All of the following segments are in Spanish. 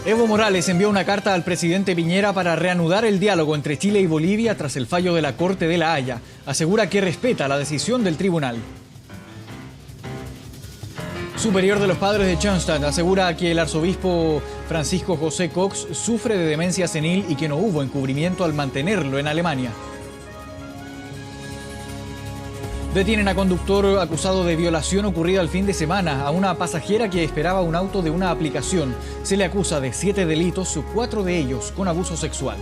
Evo Morales envió una carta al presidente Piñera para reanudar el diálogo entre Chile y Bolivia tras el fallo de la Corte de La Haya. Asegura que respeta la decisión del tribunal. Superior de los Padres de Schoenstatt asegura que el arzobispo Francisco José Cox sufre de demencia senil y que no hubo encubrimiento al mantenerlo en Alemania. Detienen a conductor acusado de violación ocurrida el fin de semana a una pasajera que esperaba un auto de una aplicación. Se le acusa de 7 delitos, 4 de ellos con abuso sexual.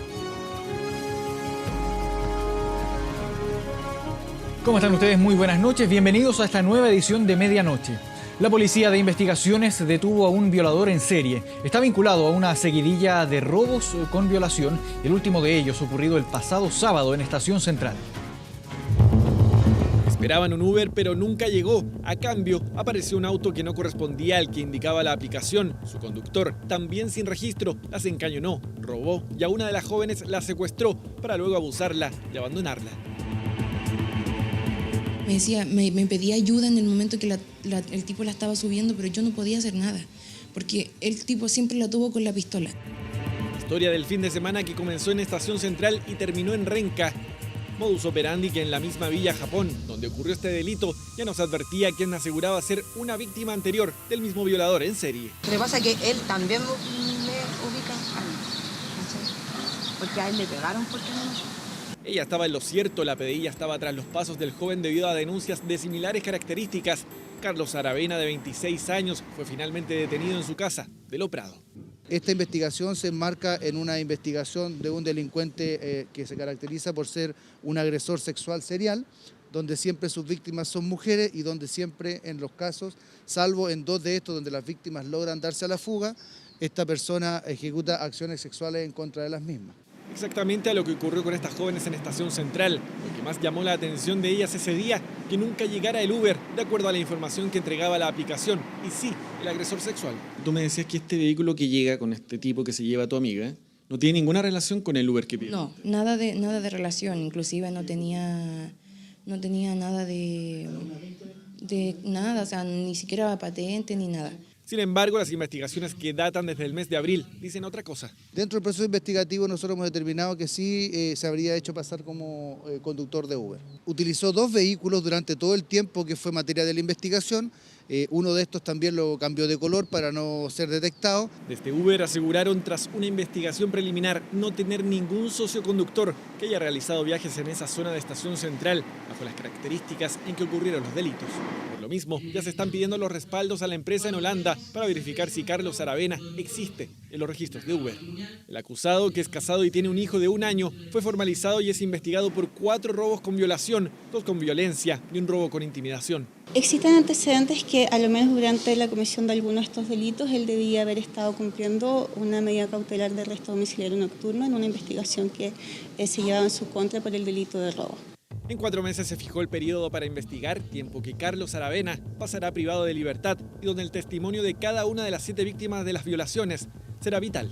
¿Cómo están ustedes? Muy buenas noches. Bienvenidos a esta nueva edición de Medianoche. La Policía de Investigaciones detuvo a un violador en serie. Está vinculado a una seguidilla de robos con violación, el último de ellos ocurrido el pasado sábado en Estación Central. Esperaban un Uber, pero nunca llegó. A cambio, apareció un auto que no correspondía al que indicaba la aplicación. Su conductor, también sin registro, las encañonó, robó y a una de las jóvenes la secuestró para luego abusarla y abandonarla. Me pedía ayuda en el momento que el tipo la estaba subiendo, pero yo no podía hacer nada, porque el tipo siempre la tuvo con la pistola. Historia del fin de semana que comenzó en Estación Central y terminó en Renca. Modus operandi que en la misma villa Japón, donde ocurrió este delito, ya nos advertía quien aseguraba ser una víctima anterior del mismo violador en serie. Lo que pasa es que él también me ubica a mí, ¿sí? Porque a él le pegaron porque no sé. Ella estaba en lo cierto, la PDI ya estaba tras los pasos del joven debido a denuncias de similares características. Carlos Aravena, de 26 años, fue finalmente detenido en su casa de Lo Prado. Esta investigación se enmarca en una investigación de un delincuente que se caracteriza por ser un agresor sexual serial, donde siempre sus víctimas son mujeres y donde siempre en los casos, salvo en 2 de estos donde las víctimas logran darse a la fuga, esta persona ejecuta acciones sexuales en contra de las mismas. Exactamente a lo que ocurrió con estas jóvenes en Estación Central. Lo que más llamó la atención de ellas ese día, que nunca llegara el Uber, de acuerdo a la información que entregaba la aplicación. Y sí, el agresor sexual. Tú me decías que este vehículo que llega con este tipo que se lleva a tu amiga, no tiene ninguna relación con el Uber que pide. No, nada de relación, inclusive no tenía nada de nada, o sea, ni siquiera patente ni nada. Sin embargo, las investigaciones que datan desde el mes de abril dicen otra cosa. Dentro del proceso investigativo nosotros hemos determinado que sí se habría hecho pasar como conductor de Uber. Utilizó 2 vehículos durante todo el tiempo que fue materia de la investigación. Uno de estos también lo cambió de color para no ser detectado. Desde Uber aseguraron tras una investigación preliminar no tener ningún socio conductor que haya realizado viajes en esa zona de Estación Central bajo las características en que ocurrieron los delitos. Por lo mismo, ya se están pidiendo los respaldos a la empresa en Holanda para verificar si Carlos Aravena existe en los registros de Uber. El acusado, que es casado y tiene un hijo de 1 año, fue formalizado y es investigado por 4 robos con violación, 2 con violencia y un robo con intimidación. Existen antecedentes que a lo menos durante la comisión de algunos de estos delitos él debía haber estado cumpliendo una medida cautelar de arresto domiciliario nocturno en una investigación que se llevaba en su contra por el delito de robo. En 4 meses se fijó el periodo para investigar, tiempo que Carlos Aravena pasará privado de libertad y donde el testimonio de cada una de las 7 víctimas de las violaciones será vital.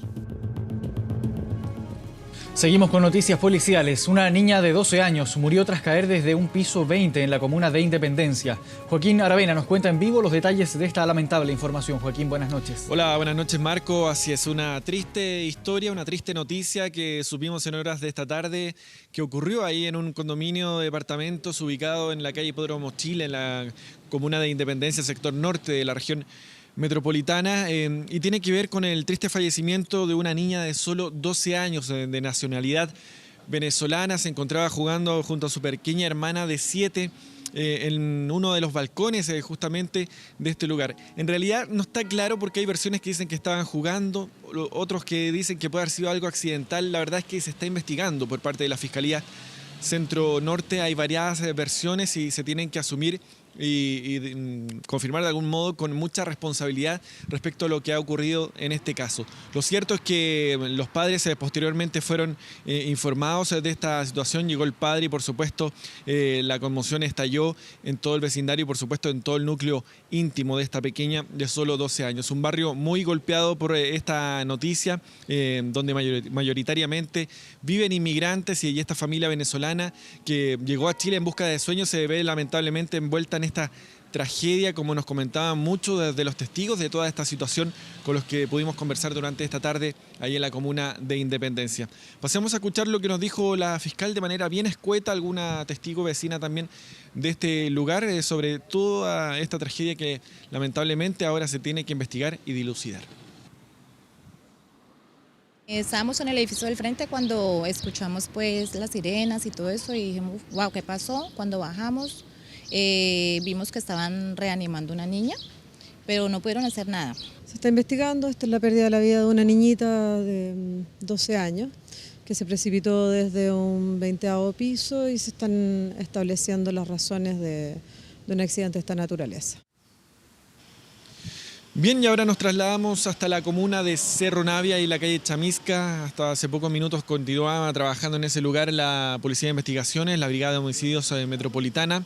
Seguimos con noticias policiales. Una niña de 12 años murió tras caer desde un piso 20 en la comuna de Independencia. Joaquín Aravena nos cuenta en vivo los detalles de esta lamentable información. Joaquín, buenas noches. Hola, buenas noches, Marco. Así es, una triste historia, una triste noticia que supimos en horas de esta tarde que ocurrió ahí en un condominio de departamentos ubicado en la calle Hipódromo Chile, en la comuna de Independencia, sector norte de la región metropolitana, y tiene que ver con el triste fallecimiento de una niña de solo 12 años de nacionalidad venezolana. Se encontraba jugando junto a su pequeña hermana de 7 en uno de los balcones justamente de este lugar. En realidad no está claro porque hay versiones que dicen que estaban jugando, otros que dicen que puede haber sido algo accidental. La verdad es que se está investigando por parte de la Fiscalía Centro Norte. Hay varias versiones y se tienen que asumir y confirmar de algún modo con mucha responsabilidad respecto a lo que ha ocurrido en este caso. Lo cierto es que los padres posteriormente fueron informados de esta situación. Llegó el padre y por supuesto la conmoción estalló en todo el vecindario y por supuesto en todo el núcleo íntimo de esta pequeña de solo 12 años. Un barrio muy golpeado por esta noticia, donde mayoritariamente viven inmigrantes y esta familia venezolana que llegó a Chile en busca de sueños se ve lamentablemente envuelta en esta tragedia, como nos comentaban muchos de los testigos de toda esta situación con los que pudimos conversar durante esta tarde ahí en la comuna de Independencia. Pasemos a escuchar lo que nos dijo la fiscal de manera bien escueta, alguna testigo vecina también de este lugar, sobre toda esta tragedia que lamentablemente ahora se tiene que investigar y dilucidar. Estábamos en el edificio del frente cuando escuchamos pues las sirenas y todo eso y dijimos, wow, ¿qué pasó? Cuando bajamos vimos que estaban reanimando una niña, pero no pudieron hacer nada. Se está investigando, esta es la pérdida de la vida de una niñita de 12 años que se precipitó desde un 20º piso y se están estableciendo las razones de un accidente de esta naturaleza. Bien, y ahora nos trasladamos hasta la comuna de Cerro Navia y la calle Chamisca. Hasta hace pocos minutos continuaba trabajando en ese lugar la Policía de Investigaciones, la Brigada de Homicidios Metropolitana,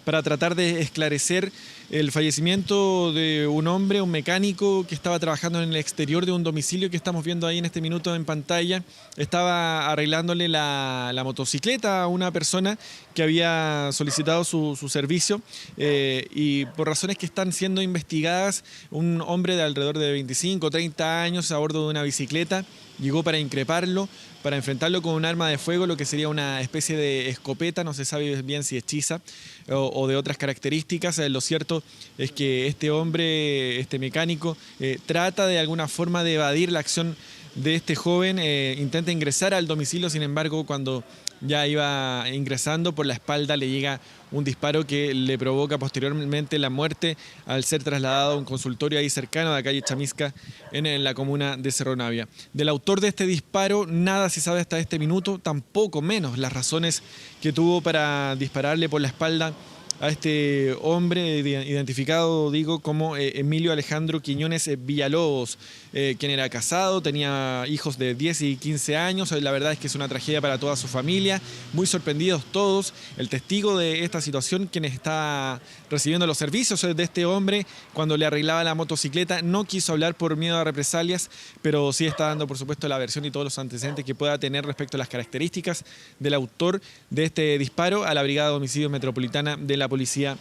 para tratar de esclarecer el fallecimiento de un hombre, un mecánico que estaba trabajando en el exterior de un domicilio que estamos viendo ahí en este minuto en pantalla. Estaba arreglándole la motocicleta a una persona que había solicitado su servicio y por razones que están siendo investigadas, un hombre de alrededor de 25 o 30 años a bordo de una bicicleta llegó para increparlo, para enfrentarlo con un arma de fuego, lo que sería una especie de escopeta, no se sabe bien si hechiza o de otras características. Lo cierto es que este hombre, este mecánico, trata de alguna forma de evadir la acción de este joven, intenta ingresar al domicilio, sin embargo, cuando ya iba ingresando por la espalda le llega un disparo que le provoca posteriormente la muerte al ser trasladado a un consultorio ahí cercano a la calle Chamisca en la comuna de Cerro Navia. Del autor de este disparo nada se sabe hasta este minuto, tampoco menos las razones que tuvo para dispararle por la espalda a este hombre identificado, digo, como Emilio Alejandro Quiñones Villalobos, quien era casado, tenía hijos de 10 y 15 años. La verdad es que es una tragedia para toda su familia, muy sorprendidos todos. El testigo de esta situación, quien está recibiendo los servicios de este hombre cuando le arreglaba la motocicleta, no quiso hablar por miedo a represalias, pero sí está dando, por supuesto, la versión y todos los antecedentes que pueda tener respecto a las características del autor de este disparo a la Brigada de Homicidios Metropolitana de la Policía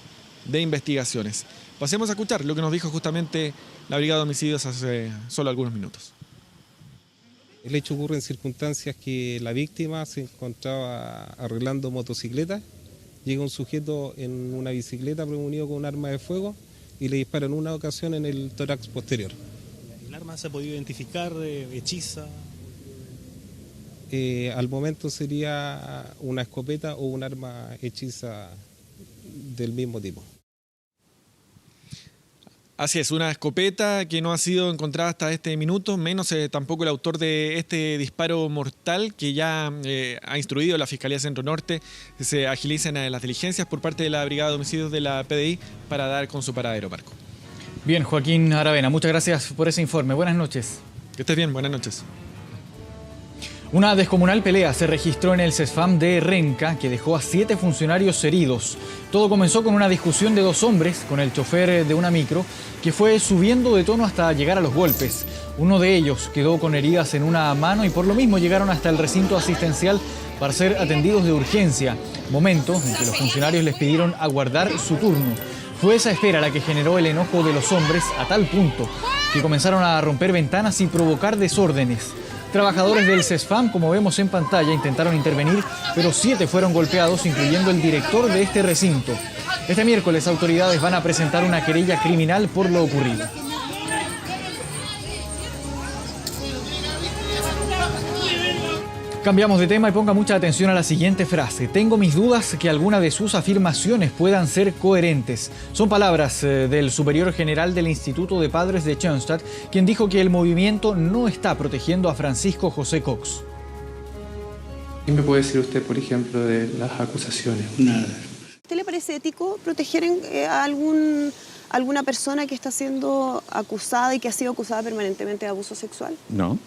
de Investigaciones. Pasemos a escuchar lo que nos dijo justamente la Brigada de Homicidios hace solo algunos minutos. El hecho ocurre en circunstancias que la víctima se encontraba arreglando motocicletas, llega un sujeto en una bicicleta premunido con un arma de fuego y le dispara en una ocasión en el tórax posterior. ¿El arma se ha podido identificar, hechiza? Al momento sería una escopeta o un arma hechiza del mismo tipo. Así es, una escopeta que no ha sido encontrada hasta este minuto, menos tampoco el autor de este disparo mortal que ya ha instruido la Fiscalía Centro Norte. Se agilicen las diligencias por parte de la Brigada de Homicidios de la PDI para dar con su paradero, Marco. Bien, Joaquín Aravena, muchas gracias por ese informe. Buenas noches. Que estés bien, buenas noches. Una descomunal pelea se registró en el CESFAM de Renca que dejó a 7 funcionarios heridos. Todo comenzó con una discusión de 2 hombres con el chofer de una micro que fue subiendo de tono hasta llegar a los golpes. Uno de ellos quedó con heridas en una mano y por lo mismo llegaron hasta el recinto asistencial para ser atendidos de urgencia, momento en que los funcionarios les pidieron aguardar su turno. Fue esa espera la que generó el enojo de los hombres a tal punto que comenzaron a romper ventanas y provocar desórdenes. Trabajadores del CESFAM, como vemos en pantalla, intentaron intervenir, pero 7 fueron golpeados, incluyendo el director de este recinto. Este miércoles, autoridades van a presentar una querella criminal por lo ocurrido. Cambiamos de tema y ponga mucha atención a la siguiente frase. Tengo mis dudas que alguna de sus afirmaciones puedan ser coherentes. Son palabras del superior general del Instituto de Padres de Schoenstatt, quien dijo que el movimiento no está protegiendo a Francisco José Cox. ¿Qué me puede decir usted, por ejemplo, de las acusaciones? Nada. ¿A usted le parece ético proteger a alguna persona que está siendo acusada y que ha sido acusada permanentemente de abuso sexual? No,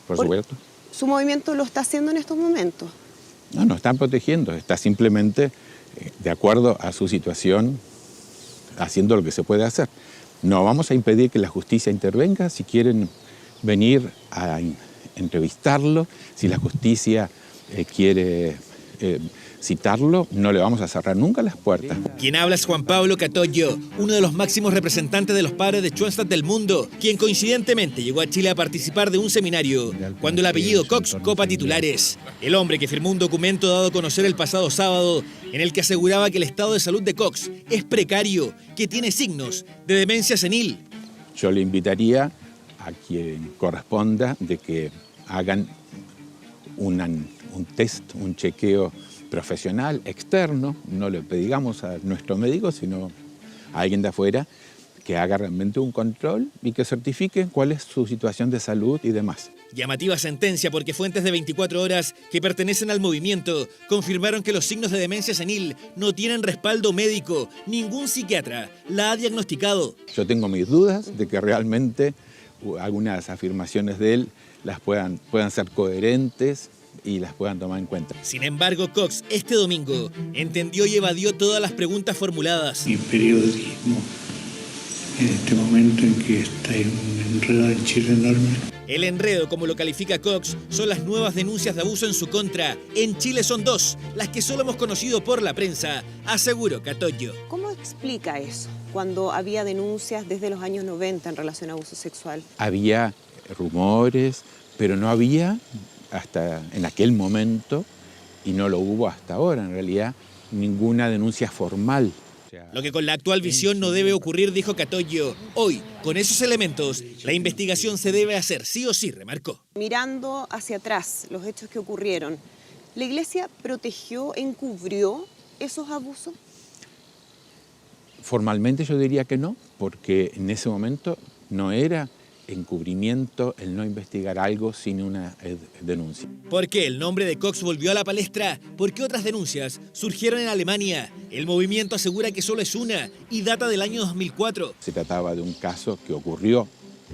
por supuesto. ¿Su movimiento lo está haciendo en estos momentos? No están protegiendo, está simplemente de acuerdo a su situación haciendo lo que se puede hacer. No vamos a impedir que la justicia intervenga. Si quieren venir a entrevistarlo, si la justicia quiere citarlo, no le vamos a cerrar nunca las puertas. Quien habla es Juan Pablo Catoyo, uno de los máximos representantes de los padres de Schoenstatt del mundo, quien coincidentemente llegó a Chile a participar de un seminario cuando el apellido Cox copa titulares. El hombre que firmó un documento dado a conocer el pasado sábado en el que aseguraba que el estado de salud de Cox es precario, que tiene signos de demencia senil. Yo le invitaría a quien corresponda de que hagan un test, un chequeo profesional, externo, no le pedimos a nuestro médico, sino a alguien de afuera, que haga realmente un control y que certifique cuál es su situación de salud y demás. Llamativa sentencia porque fuentes de 24 horas que pertenecen al movimiento confirmaron que los signos de demencia senil no tienen respaldo médico. Ningún psiquiatra la ha diagnosticado. Yo tengo mis dudas de que realmente algunas afirmaciones de él puedan ser coherentes y las puedan tomar en cuenta. Sin embargo, Cox este domingo entendió y evadió todas las preguntas formuladas. Y periodismo, en este momento en que está un enredo en Chile enorme. El enredo, como lo califica Cox, son las nuevas denuncias de abuso en su contra. En Chile son 2, las que solo hemos conocido por la prensa, aseguró Catoyo. ¿Cómo explica eso, cuando había denuncias desde los años 90 en relación a abuso sexual? Había rumores, pero no había hasta en aquel momento, y no lo hubo hasta ahora en realidad, ninguna denuncia formal. Lo que con la actual visión no debe ocurrir, dijo Catoyo. Hoy, con esos elementos, la investigación se debe hacer sí o sí, remarcó. Mirando hacia atrás los hechos que ocurrieron, ¿la Iglesia protegió, encubrió esos abusos? Formalmente yo diría que no, porque en ese momento no era encubrimiento el no investigar algo sin una denuncia. ¿Por qué el nombre de Cox volvió a la palestra? ¿Por qué otras denuncias surgieron en Alemania? El movimiento asegura que solo es una y data del año 2004. Se trataba de un caso que ocurrió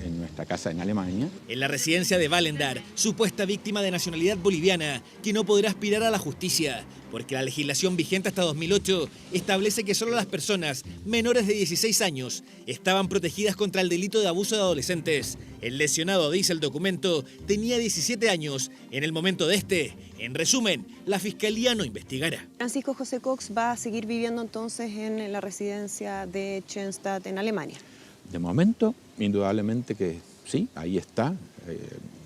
en nuestra casa en Alemania. En la residencia de Wallendar, supuesta víctima de nacionalidad boliviana, que no podrá aspirar a la justicia, porque la legislación vigente hasta 2008 establece que solo las personas menores de 16 años estaban protegidas contra el delito de abuso de adolescentes. El lesionado, dice el documento, tenía 17 años en el momento de este. En resumen, la Fiscalía no investigará. Francisco José Cox va a seguir viviendo entonces en la residencia de Schoenstatt en Alemania. De momento, indudablemente que sí, ahí está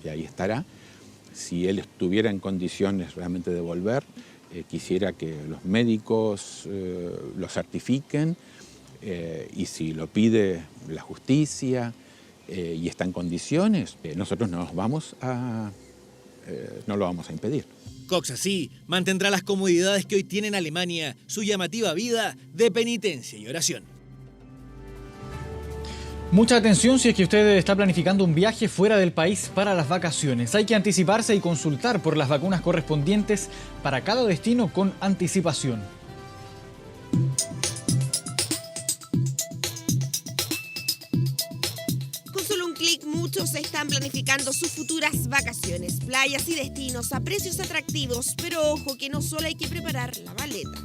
y ahí estará. Si él estuviera en condiciones realmente de volver, quisiera que los médicos lo certifiquen y si lo pide la justicia y está en condiciones, nosotros no lo vamos a impedir. Cox así mantendrá las comodidades que hoy tiene en Alemania, su llamativa vida de penitencia y oración. Mucha atención si es que usted está planificando un viaje fuera del país para las vacaciones. Hay que anticiparse y consultar por las vacunas correspondientes para cada destino con anticipación. Con solo un clic, muchos están planificando sus futuras vacaciones, playas y destinos a precios atractivos, pero ojo que no solo hay que preparar la maleta.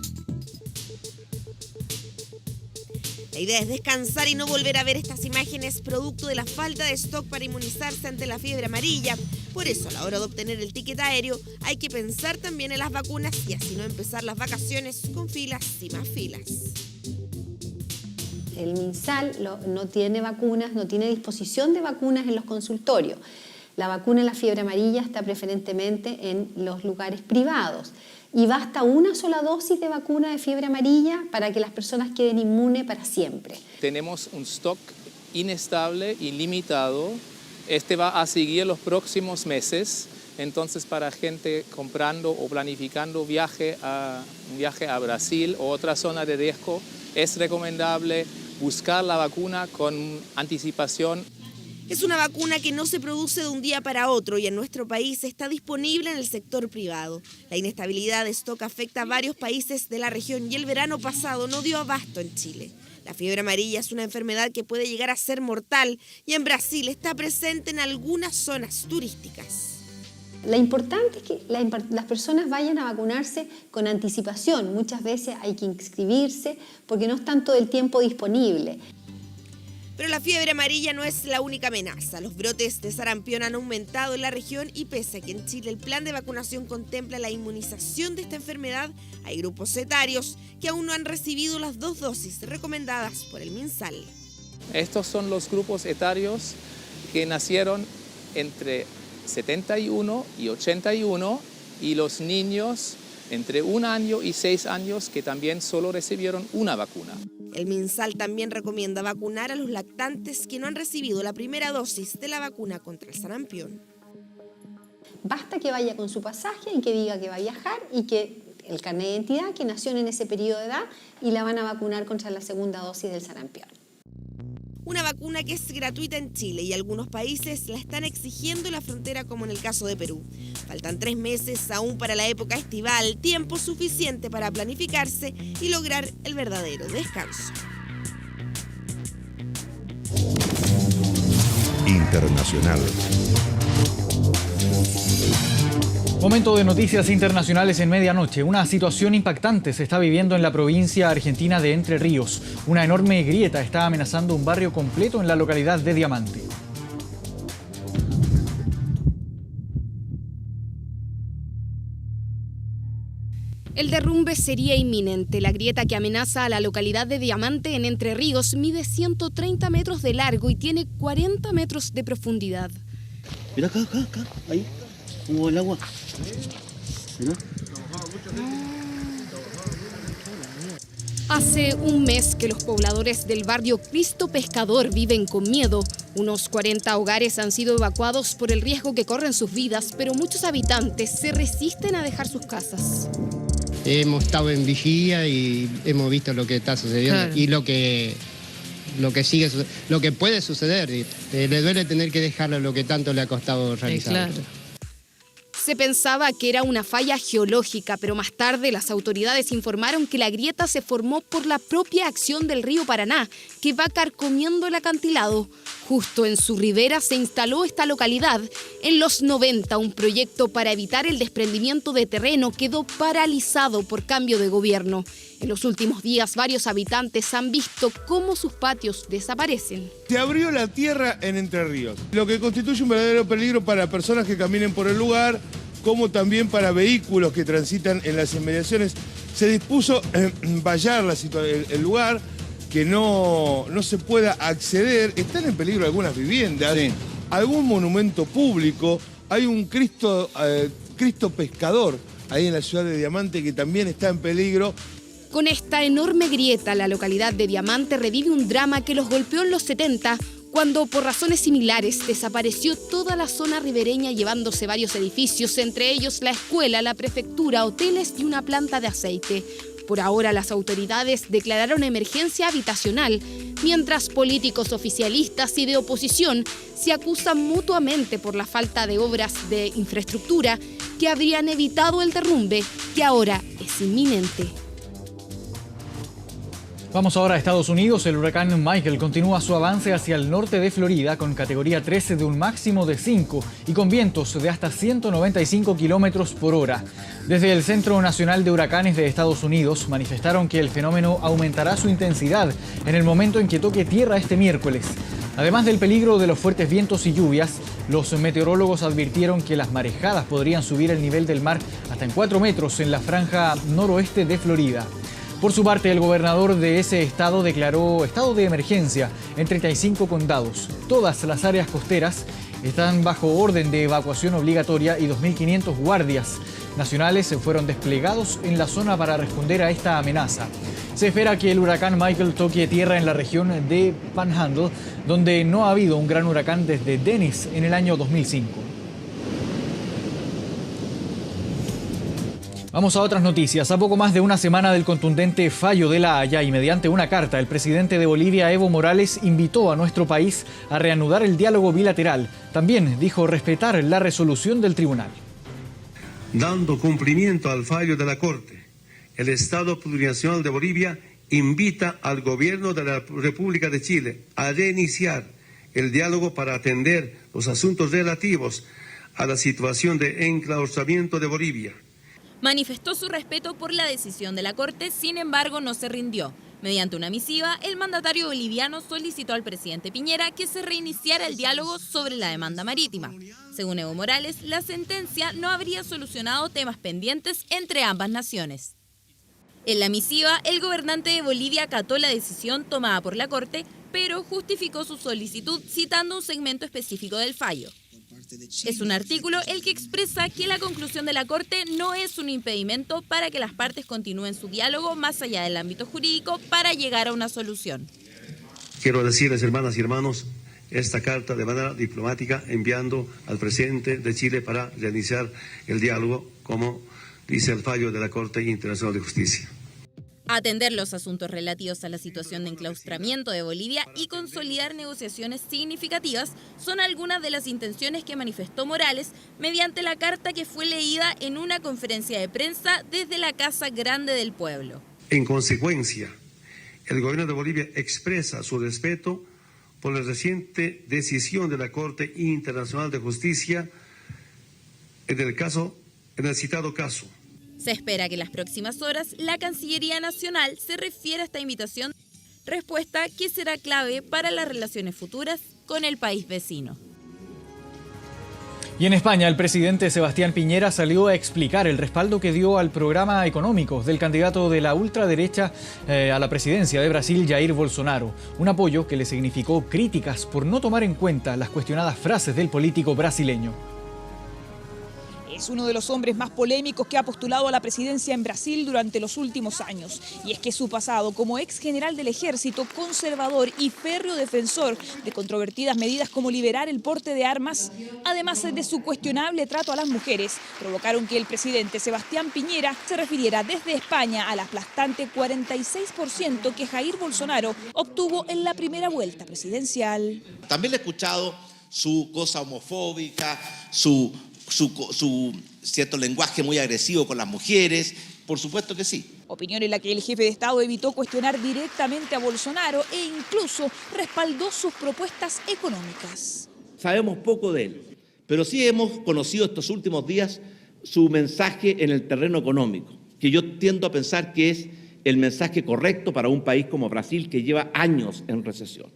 La idea es descansar y no volver a ver estas imágenes producto de la falta de stock para inmunizarse ante la fiebre amarilla. Por eso, a la hora de obtener el ticket aéreo, hay que pensar también en las vacunas y así no empezar las vacaciones con filas y más filas. El MinSal no tiene vacunas, no tiene disposición de vacunas en los consultorios. La vacuna de la fiebre amarilla está preferentemente en los lugares privados. Y basta una sola dosis de vacuna de fiebre amarilla para que las personas queden inmunes para siempre. Tenemos un stock inestable y limitado. Este va a seguir los próximos meses. Entonces, para gente comprando o planificando un viaje a Brasil o otra zona de riesgo, es recomendable buscar la vacuna con anticipación. Es una vacuna que no se produce de un día para otro y en nuestro país está disponible en el sector privado. La inestabilidad de stock afecta a varios países de la región y el verano pasado no dio abasto en Chile. La fiebre amarilla es una enfermedad que puede llegar a ser mortal y en Brasil está presente en algunas zonas turísticas. Lo importante es que las personas vayan a vacunarse con anticipación. Muchas veces hay que inscribirse porque no están todo el tiempo disponible. Pero la fiebre amarilla no es la única amenaza. Los brotes de sarampión han aumentado en la región y pese a que en Chile el plan de vacunación contempla la inmunización de esta enfermedad, hay grupos etarios que aún no han recibido las 2 dosis recomendadas por el MinSal. Estos son los grupos etarios que nacieron entre 71 y 81 y los niños entre 1 año y 6 años que también solo recibieron una vacuna. El MinSal también recomienda vacunar a los lactantes que no han recibido la primera dosis de la vacuna contra el sarampión. Basta que vaya con su pasaje y que diga que va a viajar y que el carnet de identidad, que nació en ese periodo de edad y la van a vacunar contra la segunda dosis del sarampión. Una vacuna que es gratuita en Chile y algunos países la están exigiendo en la frontera, como en el caso de Perú. Faltan 3 meses aún para la época estival, tiempo suficiente para planificarse y lograr el verdadero descanso. Internacional. Momento de noticias internacionales en medianoche. Una situación impactante se está viviendo en la provincia argentina de Entre Ríos. Una enorme grieta está amenazando un barrio completo en la localidad de Diamante. El derrumbe sería inminente. La grieta que amenaza a la localidad de Diamante en Entre Ríos mide 130 metros de largo y tiene 40 metros de profundidad. Mira acá, ahí, como el agua. Mira. Hace un mes que los pobladores del barrio Cristo Pescador viven con miedo. Unos 40 hogares han sido evacuados por el riesgo que corren sus vidas, pero muchos habitantes se resisten a dejar sus casas. Hemos estado en vigía y hemos visto lo que está sucediendo, claro, y lo que sigue, lo que puede suceder. Le duele tener que dejarlo lo que tanto le ha costado realizar. Claro. Se pensaba que era una falla geológica, pero más tarde las autoridades informaron que la grieta se formó por la propia acción del río Paraná, que va carcomiendo el acantilado. Justo en su ribera se instaló esta localidad. En los 90, un proyecto para evitar el desprendimiento de terreno quedó paralizado por cambio de gobierno. En los últimos días, varios habitantes han visto cómo sus patios desaparecen. Se abrió la tierra en Entre Ríos, lo que constituye un verdadero peligro para personas que caminen por el lugar, como también para vehículos que transitan en las inmediaciones. Se dispuso vallar el lugar, que no se pueda acceder. Están en peligro algunas viviendas, sí, algún monumento público. Hay un Cristo Pescador ahí en la ciudad de Diamante que también está en peligro. Con esta enorme grieta, la localidad de Diamante revive un drama que los golpeó en los 70, cuando por razones similares desapareció toda la zona ribereña llevándose varios edificios, entre ellos la escuela, la prefectura, hoteles y una planta de aceite. Por ahora las autoridades declararon emergencia habitacional, mientras políticos oficialistas y de oposición se acusan mutuamente por la falta de obras de infraestructura que habrían evitado el derrumbe, que ahora es inminente. Vamos ahora a Estados Unidos. El huracán Michael continúa su avance hacia el norte de Florida con categoría 13 de un máximo de 5 y con vientos de hasta 195 kilómetros por hora. Desde el Centro Nacional de Huracanes de Estados Unidos manifestaron que el fenómeno aumentará su intensidad en el momento en que toque tierra este miércoles. Además del peligro de los fuertes vientos y lluvias, los meteorólogos advirtieron que las marejadas podrían subir el nivel del mar hasta en 4 metros en la franja noroeste de Florida. Por su parte, el gobernador de ese estado declaró estado de emergencia en 35 condados. Todas las áreas costeras están bajo orden de evacuación obligatoria y 2.500 guardias nacionales fueron desplegados en la zona para responder a esta amenaza. Se espera que el huracán Michael toque tierra en la región de Panhandle, donde no ha habido un gran huracán desde Dennis en el año 2005. Vamos a otras noticias. A poco más de una semana del contundente fallo de La Haya y mediante una carta, el presidente de Bolivia, Evo Morales, invitó a nuestro país a reanudar el diálogo bilateral. También dijo respetar la resolución del tribunal. Dando cumplimiento al fallo de la Corte, el Estado Plurinacional de Bolivia invita al gobierno de la República de Chile a reiniciar el diálogo para atender los asuntos relativos a la situación de enclaustramiento de Bolivia. Manifestó su respeto por la decisión de la Corte, sin embargo no se rindió. Mediante una misiva, el mandatario boliviano solicitó al presidente Piñera que se reiniciara el diálogo sobre la demanda marítima. Según Evo Morales, la sentencia no habría solucionado temas pendientes entre ambas naciones. En la misiva, el gobernante de Bolivia acató la decisión tomada por la Corte, pero justificó su solicitud citando un segmento específico del fallo. Es un artículo el que expresa que la conclusión de la Corte no es un impedimento para que las partes continúen su diálogo más allá del ámbito jurídico para llegar a una solución. Quiero decirles, hermanas y hermanos, esta carta de manera diplomática enviando al presidente de Chile para reiniciar el diálogo, como dice el fallo de la Corte Internacional de Justicia. Atender los asuntos relativos a la situación de enclaustramiento de Bolivia y consolidar negociaciones significativas son algunas de las intenciones que manifestó Morales mediante la carta que fue leída en una conferencia de prensa desde la Casa Grande del Pueblo. En consecuencia, el gobierno de Bolivia expresa su respeto por la reciente decisión de la Corte Internacional de Justicia en el citado caso. Se espera que en las próximas horas la Cancillería Nacional se refiera a esta invitación, respuesta que será clave para las relaciones futuras con el país vecino. Y en España, el presidente Sebastián Piñera salió a explicar el respaldo que dio al programa económico del candidato de la ultraderecha a la presidencia de Brasil, Jair Bolsonaro. Un apoyo que le significó críticas por no tomar en cuenta las cuestionadas frases del político brasileño. Es uno de los hombres más polémicos que ha postulado a la presidencia en Brasil durante los últimos años. Y es que su pasado como ex general del ejército, conservador y férreo defensor de controvertidas medidas como liberar el porte de armas, además de su cuestionable trato a las mujeres, provocaron que el presidente Sebastián Piñera se refiriera desde España al aplastante 46% que Jair Bolsonaro obtuvo en la primera vuelta presidencial. También le he escuchado su cosa homofóbica, su cierto lenguaje muy agresivo con las mujeres, por supuesto que sí. Opinión en la que el jefe de Estado evitó cuestionar directamente a Bolsonaro e incluso respaldó sus propuestas económicas. Sabemos poco de él, pero sí hemos conocido estos últimos días su mensaje en el terreno económico, que yo tiendo a pensar que es el mensaje correcto para un país como Brasil, que lleva años en recesión.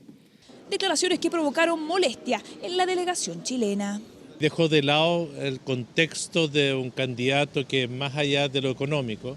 Declaraciones que provocaron molestia en la delegación chilena. Dejó de lado el contexto de un candidato que, más allá de lo económico,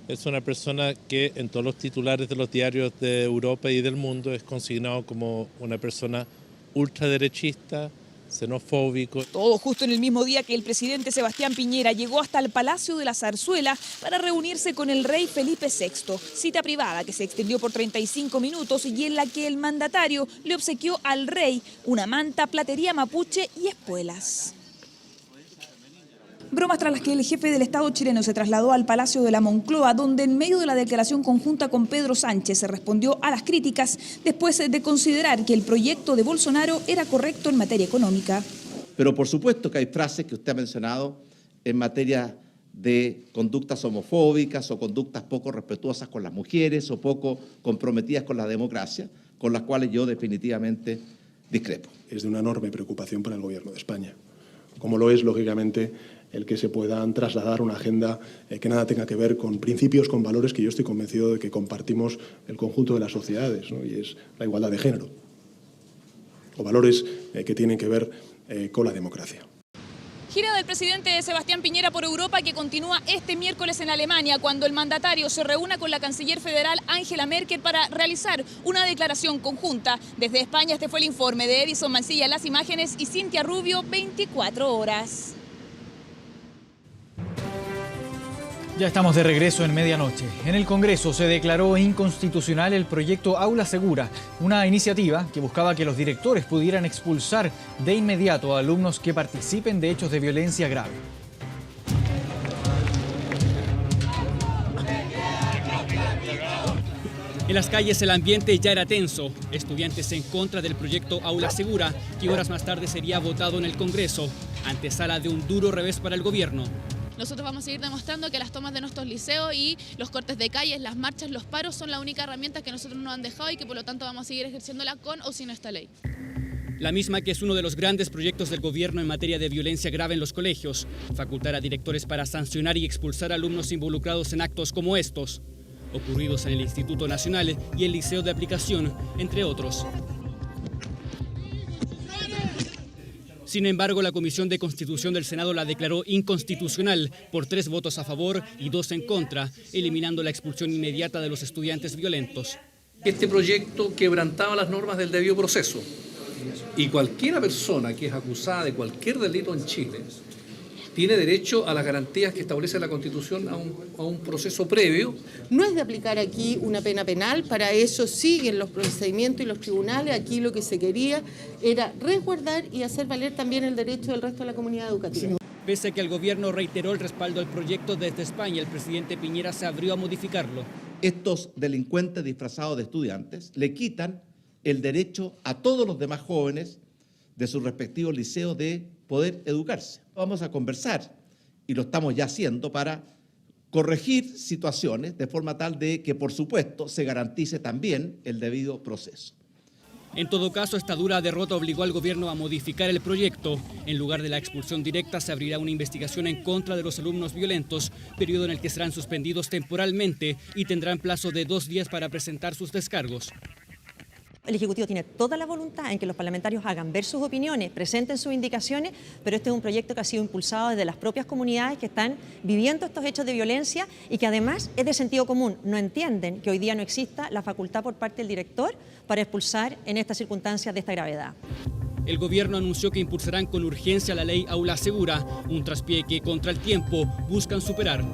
es una persona que en todos los titulares de los diarios de Europa y del mundo es consignado como una persona ultraderechista, xenofóbico. Todo justo en el mismo día que el presidente Sebastián Piñera llegó hasta el Palacio de la Zarzuela para reunirse con el rey Felipe VI. Cita privada que se extendió por 35 minutos y en la que el mandatario le obsequió al rey una manta, platería mapuche y espuelas. Bromas tras las que el jefe del Estado chileno se trasladó al Palacio de la Moncloa, donde en medio de la declaración conjunta con Pedro Sánchez se respondió a las críticas después de considerar que el proyecto de Bolsonaro era correcto en materia económica. Pero por supuesto que hay frases que usted ha mencionado en materia de conductas homofóbicas o conductas poco respetuosas con las mujeres o poco comprometidas con la democracia, con las cuales yo definitivamente discrepo. Es de una enorme preocupación para el Gobierno de España, como lo es, lógicamente, el que se puedan trasladar una agenda que nada tenga que ver con principios, con valores que yo estoy convencido de que compartimos el conjunto de las sociedades, ¿no? Y es la igualdad de género, o valores que tienen que ver con la democracia. Gira del presidente Sebastián Piñera por Europa que continúa este miércoles en Alemania, cuando el mandatario se reúna con la canciller federal Angela Merkel para realizar una declaración conjunta. Desde España este fue el informe de Edison Mancilla en las imágenes y Cintia Rubio, 24 horas. Ya estamos de regreso en medianoche. En el Congreso se declaró inconstitucional el proyecto Aula Segura, una iniciativa que buscaba que los directores pudieran expulsar de inmediato a alumnos que participen de hechos de violencia grave. En las calles el ambiente ya era tenso. Estudiantes en contra del proyecto Aula Segura, que horas más tarde sería votado en el Congreso, antesala de un duro revés para el gobierno. Nosotros vamos a seguir demostrando que las tomas de nuestros liceos y los cortes de calles, las marchas, los paros son la única herramienta que nosotros nos han dejado y que por lo tanto vamos a seguir ejerciéndola con o sin esta ley. La misma que es uno de los grandes proyectos del gobierno en materia de violencia grave en los colegios, facultar a directores para sancionar y expulsar a alumnos involucrados en actos como estos. ocurridos en el Instituto Nacional y el Liceo de Aplicación, entre otros. Sin embargo, la Comisión de Constitución del Senado la declaró inconstitucional por 3 votos a favor y 2 en contra, eliminando la expulsión inmediata de los estudiantes violentos. Este proyecto quebrantaba las normas del debido proceso y cualquier persona que es acusada de cualquier delito en Chile tiene derecho a las garantías que establece la Constitución a un proceso previo. No es de aplicar aquí una pena penal, para eso siguen los procedimientos y los tribunales. Aquí lo que se quería era resguardar y hacer valer también el derecho del resto de la comunidad educativa. Pese a que el gobierno reiteró el respaldo al proyecto desde España, el presidente Piñera se abrió a modificarlo. Estos delincuentes disfrazados de estudiantes le quitan el derecho a todos los demás jóvenes de sus respectivos liceos de poder educarse. Vamos a conversar, y lo estamos ya haciendo, para corregir situaciones de forma tal de que, por supuesto, se garantice también el debido proceso. En todo caso, esta dura derrota obligó al gobierno a modificar el proyecto. En lugar de la expulsión directa, se abrirá una investigación en contra de los alumnos violentos, periodo en el que serán suspendidos temporalmente y tendrán plazo de 2 días para presentar sus descargos. El Ejecutivo tiene toda la voluntad en que los parlamentarios hagan ver sus opiniones, presenten sus indicaciones, pero este es un proyecto que ha sido impulsado desde las propias comunidades que están viviendo estos hechos de violencia y que además es de sentido común. No entienden que hoy día no exista la facultad por parte del director para expulsar en estas circunstancias de esta gravedad. El gobierno anunció que impulsarán con urgencia la ley Aula Segura, un traspié que contra el tiempo buscan superar.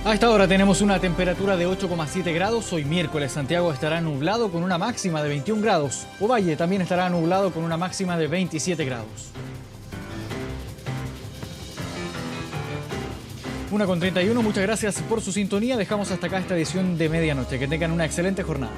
A esta hora tenemos una temperatura de 8,7 grados. Hoy miércoles Santiago estará nublado con una máxima de 21 grados. Ovalle también estará nublado con una máxima de 27 grados. 1:31, muchas gracias por su sintonía. Dejamos hasta acá esta edición de medianoche. Que tengan una excelente jornada.